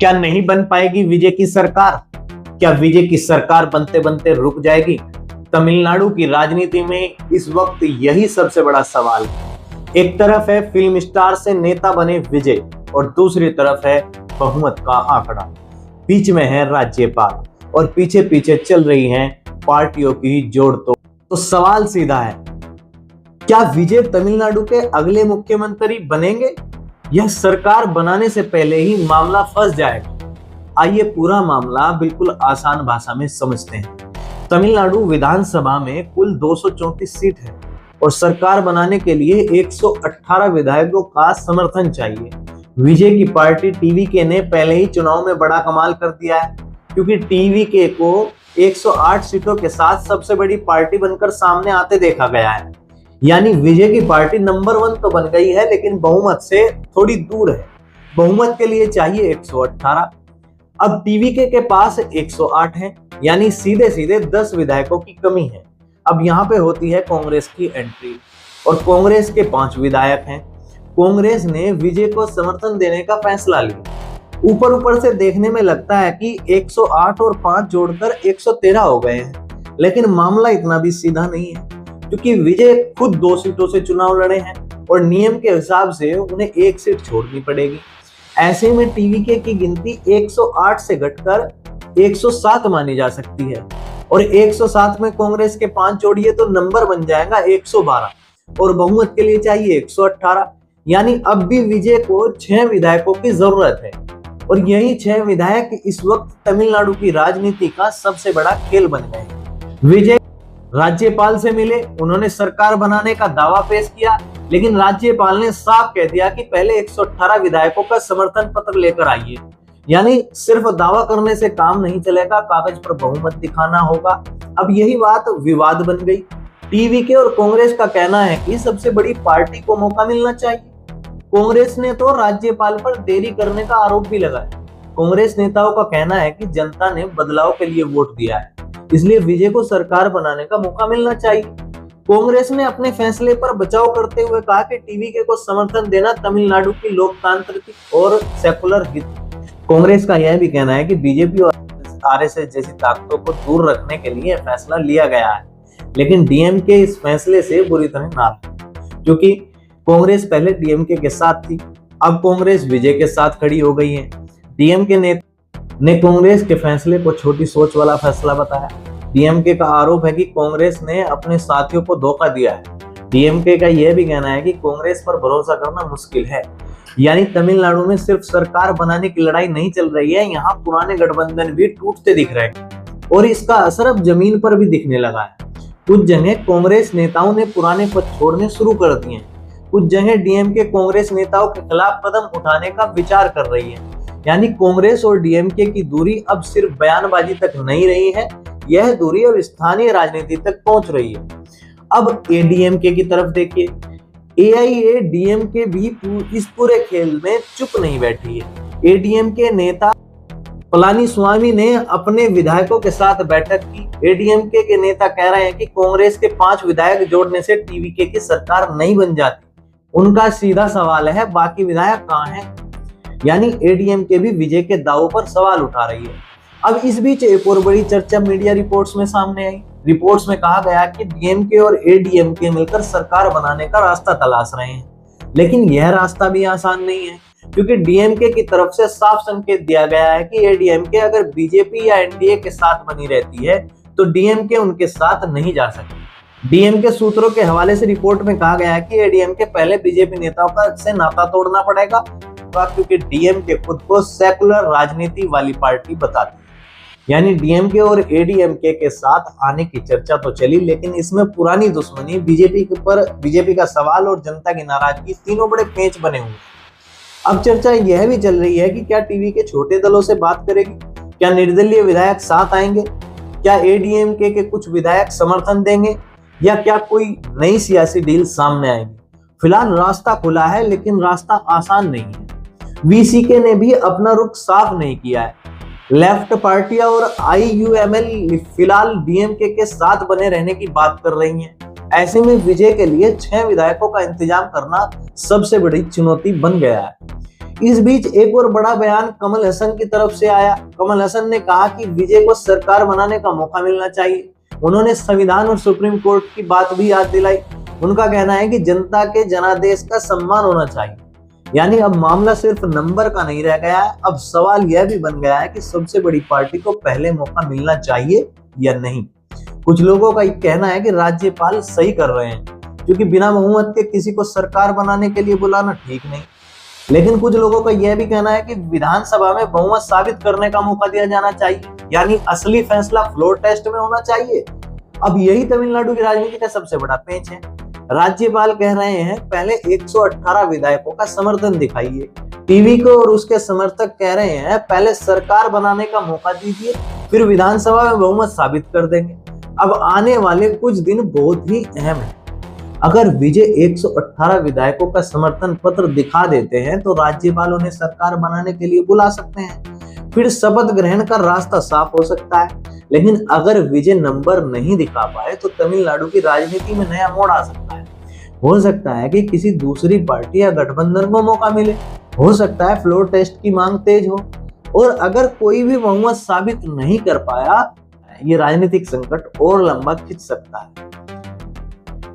क्या नहीं बन पाएगी विजय की सरकार? क्या विजय की सरकार बनते बनते रुक जाएगी? तमिलनाडु की राजनीति में इस वक्त यही सबसे बड़ा सवाल है। एक तरफ है फिल्म स्टार से नेता बने विजय और दूसरी तरफ है बहुमत का आंकड़ा। बीच में है राज्यपाल और पीछे पीछे चल रही हैं पार्टियों की जोड़ तोड़। तो सवाल सीधा है, क्या विजय तमिलनाडु के अगले मुख्यमंत्री बनेंगे या सरकार बनाने से पहले ही मामला फंस जाएगा? आइए पूरा मामला बिल्कुल आसान भाषा में समझते हैं। तमिलनाडु विधानसभा में कुल 234 सीट है और सरकार बनाने के लिए 118 विधायकों का समर्थन चाहिए। विजय की पार्टी टीवीके ने पहले ही चुनाव में बड़ा कमाल कर दिया है, क्योंकि टीवीके को 108 सीटों के साथ सबसे बड़ी पार्टी बनकर सामने आते देखा गया है। यानी विजय की पार्टी नंबर 1 तो बन गई है, लेकिन बहुमत से थोड़ी दूर है। बहुमत के लिए चाहिए 118। अब टीवीके के पास 108 है, यानी सीधे सीधे 10 विधायकों की कमी है। अब यहाँ पे होती है कांग्रेस की एंट्री और कांग्रेस के 5 विधायक हैं। कांग्रेस ने विजय को समर्थन देने का फैसला लिया। ऊपर ऊपर से देखने में लगता है कि 108 और 5 जोड़कर 113 हो गए हैं, लेकिन मामला इतना भी सीधा नहीं है, क्योंकि विजय खुद 2 सीटों से चुनाव लड़े हैं और नियम के हिसाब से उन्हें 1 सीट छोड़नी पड़ेगी। ऐसे में टीवीके की गिनती 108 से घटकर 107 मानी जा सकती है और 107 में कांग्रेस के 5 जोड़िए तो नंबर बन जाएगा 112 और बहुमत के लिए चाहिए 118। यानी अब भी विजय को 6 विधायकों की जरूरत है और यही 6 विधायक इस वक्त तमिलनाडु की राजनीति का सबसे बड़ा खेल बन गए। विजय राज्यपाल से मिले, उन्होंने सरकार बनाने का दावा पेश किया, लेकिन राज्यपाल ने साफ कह दिया कि पहले 118 विधायकों का समर्थन पत्र लेकर आइए। यानी सिर्फ दावा करने से काम नहीं चलेगा, कागज पर बहुमत दिखाना होगा। अब यही बात विवाद बन गई। टीवीके और कांग्रेस का कहना है कि सबसे बड़ी पार्टी को मौका मिलना चाहिए। कांग्रेस ने तो राज्यपाल पर देरी करने का आरोप भी लगाया। कांग्रेस नेताओं का कहना है कि जनता ने बदलाव के लिए वोट दिया है, इसलिए विजय को सरकार बनाने का मौका मिलना चाहिए। कांग्रेस ने अपने फैसले पर बचाव करते हुए कहा कि टीवीके को समर्थन देना तमिलनाडु की लोकतांत्रिक और सेकुलर हित। कांग्रेस का यह भी कहना है कि बीजेपी और आरएसएस जैसी ताकतों को दूर रखने के लिए फैसला लिया गया है, लेकिन डीएमके इस फैसले से बुरी तरह नाराज है, क्योंकि कांग्रेस पहले डीएमके के साथ थी, अब कांग्रेस विजय के साथ खड़ी हो गई है। डीएमके ने कांग्रेस के फैसले को छोटी सोच वाला फैसला बताया। डीएमके का आरोप है कि कांग्रेस ने अपने साथियों को धोखा दिया है। डीएमके का यह भी कहना है कि कांग्रेस पर भरोसा करना मुश्किल है। यानी तमिलनाडु में सिर्फ सरकार बनाने की लड़ाई नहीं चल रही है, यहाँ पुराने गठबंधन भी टूटते दिख रहे हैं और इसका असर अब जमीन पर भी दिखने लगा है। कुछ जगह कांग्रेस नेताओं ने पुराने पद छोड़ने शुरू कर दिए हैं, कुछ जगह डीएमके कांग्रेस नेताओं के खिलाफ कदम उठाने का विचार कर रही है। यानी कांग्रेस और डीएमके की दूरी अब सिर्फ बयानबाजी तक नहीं रही है, यह दूरी अब स्थानीय राजनीति तक पहुंच रही है। अब एडीएमके की तरफ देखिए। एआईएडीएमके भी इस पूरे खेल में चुप नहीं बैठी है। एडीएमके नेता पलानीस्वामी ने अपने विधायकों के साथ बैठक की। एडीएमके के नेता कह रहे हैं कि कांग्रेस के 5 विधायक जोड़ने से टीवीके की सरकार नहीं बन जाती। उनका सीधा सवाल है, बाकी विधायक कहाँ हैं? यानी एडीएमके भी विजय के दावों पर सवाल उठा रही है। अब इस बीच एक और बड़ी चर्चा मीडिया रिपोर्ट्स में सामने आई। रिपोर्ट्स में कहा गया कि डीएमके और एडीएमके मिलकर सरकार बनाने का रास्ता तलाश रहे हैं, लेकिन यह रास्ता भी आसान नहीं है, क्योंकि डीएमके की तरफ से साफ संकेत दिया गया है कि एडीएमके अगर बीजेपी या एनडीए के साथ बनी रहती है तो डीएमके उनके साथ नहीं जा सकती। डीएमके सूत्रों के हवाले से रिपोर्ट में कहा गया है कि एडीएमके पहले बीजेपी नेताओं का से नाता तोड़ना पड़ेगा, क्योंकि डीएमके खुद को सेकुलर राजनीति वाली पार्टी बताती है। यानी डीएमके और एडीएमके के साथ आने की चर्चा तो चली, लेकिन इसमें पुरानी दुश्मनी, बीजेपी का सवाल और जनता की नाराजगी, तीनों बड़े पेंच बने हुए। अब चर्चा यह भी चल रही है कि क्या टीवीके छोटे दलों से बात करेगी, क्या निर्दलीय विधायक साथ आएंगे, क्या एडीएमके के कुछ विधायक समर्थन देंगे, या क्या कोई नई सियासी डील सामने आएगी। फिलहाल रास्ता खुला है, लेकिन रास्ता आसान नहीं है। वीसीके ने भी अपना रुख साफ नहीं किया है। लेफ्ट पार्टियां और आईयूएमएल फिलहाल डीएमके के साथ बने रहने की बात कर रही हैं। ऐसे में विजय के लिए 6 विधायकों का इंतजाम करना सबसे बड़ी चुनौती बन गया है। इस बीच एक और बड़ा बयान कमल हसन की तरफ से आया। कमल हसन ने कहा कि विजय को सरकार बनाने का मौका मिलना चाहिए। उन्होंने संविधान और सुप्रीम कोर्ट की बात भी याद दिलाई। उनका कहना है कि जनता के जनादेश का सम्मान होना चाहिए। यानी अब मामला सिर्फ नंबर का नहीं रह गया है, अब सवाल यह भी बन गया है कि सबसे बड़ी पार्टी को पहले मौका मिलना चाहिए या नहीं। कुछ लोगों का कहना है कि राज्यपाल सही कर रहे हैं, क्योंकि बिना बहुमत के किसी को सरकार बनाने के लिए बुलाना ठीक नहीं। लेकिन कुछ लोगों का यह भी कहना है कि विधानसभा में बहुमत साबित करने का मौका दिया जाना चाहिए, यानी असली फैसला फ्लोर टेस्ट में होना चाहिए। अब यही तमिलनाडु की राजनीति का सबसे बड़ा पेंच है। राज्यपाल कह रहे हैं पहले 118 विधायकों का समर्थन दिखाइए। टीवी को और उसके समर्थक कह रहे हैं पहले सरकार बनाने का मौका दीजिए, फिर विधानसभा में बहुमत साबित कर देंगे। अब आने वाले कुछ दिन बहुत ही अहम है। अगर विजय 118 विधायकों का समर्थन पत्र दिखा देते हैं तो राज्यपाल उन्हें सरकार बनाने के लिए बुला सकते हैं, फिर शपथ ग्रहण का रास्ता साफ हो सकता है। लेकिन अगर विजय नंबर नहीं दिखा पाए तो तमिलनाडु की राजनीति में नया मोड़ आ सकता है। हो सकता है कि किसी दूसरी पार्टी या गठबंधन को मौका मिले, हो सकता है फ्लोर टेस्ट की मांग तेज हो, और अगर कोई भी बहुमत साबित नहीं कर पाया, ये राजनीतिक संकट और लंबा खिंच सकता है।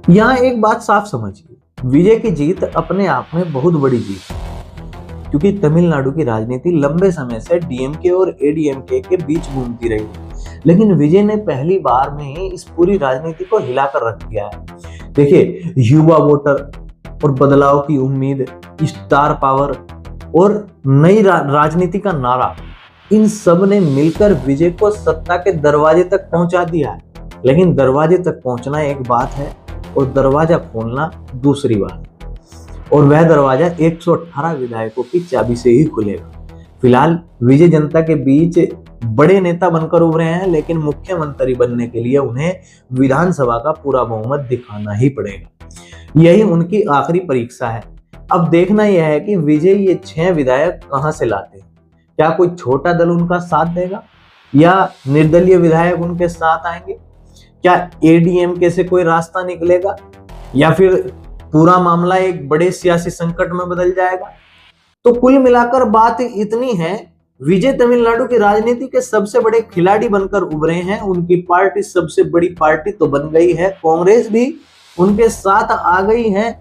यहाँ एक बात साफ समझिए, विजय की जीत अपने आप में बहुत बड़ी जीत है, क्योंकि तमिलनाडु की राजनीति लंबे समय से डीएमके और एडीएमके के बीच घूमती रही, लेकिन विजय ने पहली बार में इस पूरी राजनीति को हिलाकर रख दिया है। देखिए, युवा वोटर और बदलाव की उम्मीद, स्टार पावर और नई राजनीति का नारा, इन सब ने मिलकर विजय को सत्ता के दरवाजे तक पहुंचा दिया है। लेकिन दरवाजे तक पहुंचना एक बात है और दरवाजा खोलना दूसरी बात, और वह दरवाजा 118 विधायकों की चाबी से ही खुलेगा। फिलहाल विजय जनता के बीच बड़े नेता बनकर उभरे हैं, लेकिन मुख्यमंत्री बनने के लिए उन्हें विधानसभा का पूरा बहुमत दिखाना ही पड़ेगा। यही उनकी आखिरी परीक्षा है। अब देखना यह है कि विजय ये 6 विधायक कहां से लाते हैं। क्या कोई छोटा दल उनका साथ देगा या निर्दलीय विधायक उनके साथ आएंगे? क्या एडीएमके से कोई रास्ता निकलेगा या फिर पूरा मामला एक बड़े सियासी संकट में बदल जाएगा? तो कुल मिलाकर बात इतनी है, विजय तमिलनाडु की राजनीति के सबसे बड़े खिलाड़ी बनकर उभरे हैं। उनकी पार्टी सबसे बड़ी पार्टी तो बन गई है, कांग्रेस भी उनके साथ आ गई है।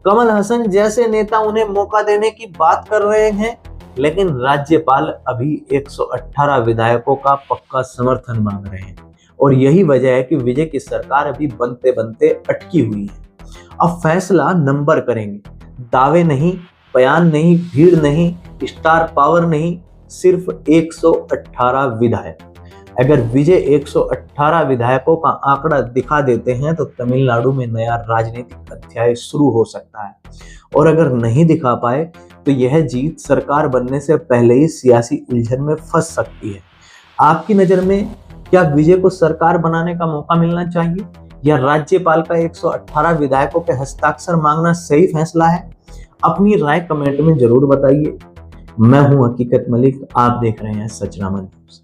कमल हसन जैसे नेता उन्हें मौका देने की बात कर रहे हैं, लेकिन राज्यपाल अभी 118 विधायकों का पक्का समर्थन मांग रहे हैं, और यही वजह है कि विजय की सरकार अभी बनते बनते अटकी हुई है। अब फैसला नंबर करेंगे, दावे नहीं, बयान नहीं, भीड़ नहीं, स्टार पावर नहीं, सिर्फ 118 विधायक। अगर विजय 118 विधायकों का आंकड़ा दिखा देते हैं तो तमिलनाडु में नया राजनीतिक अध्याय शुरू हो सकता है, और अगर नहीं दिखा पाए तो यह जीत सरकार बनने से पहले ही सियासी उलझन में फंस सकती है। आपकी नजर में क्या विजय को सरकार बनाने का मौका मिलना चाहिए या राज्यपाल का 118 विधायकों के हस्ताक्षर मांगना सही फैसला है? अपनी राय कमेंट में जरूर बताइए। मैं हूं हकीकत मलिक, आप देख रहे हैं सचरामन न्यूज़।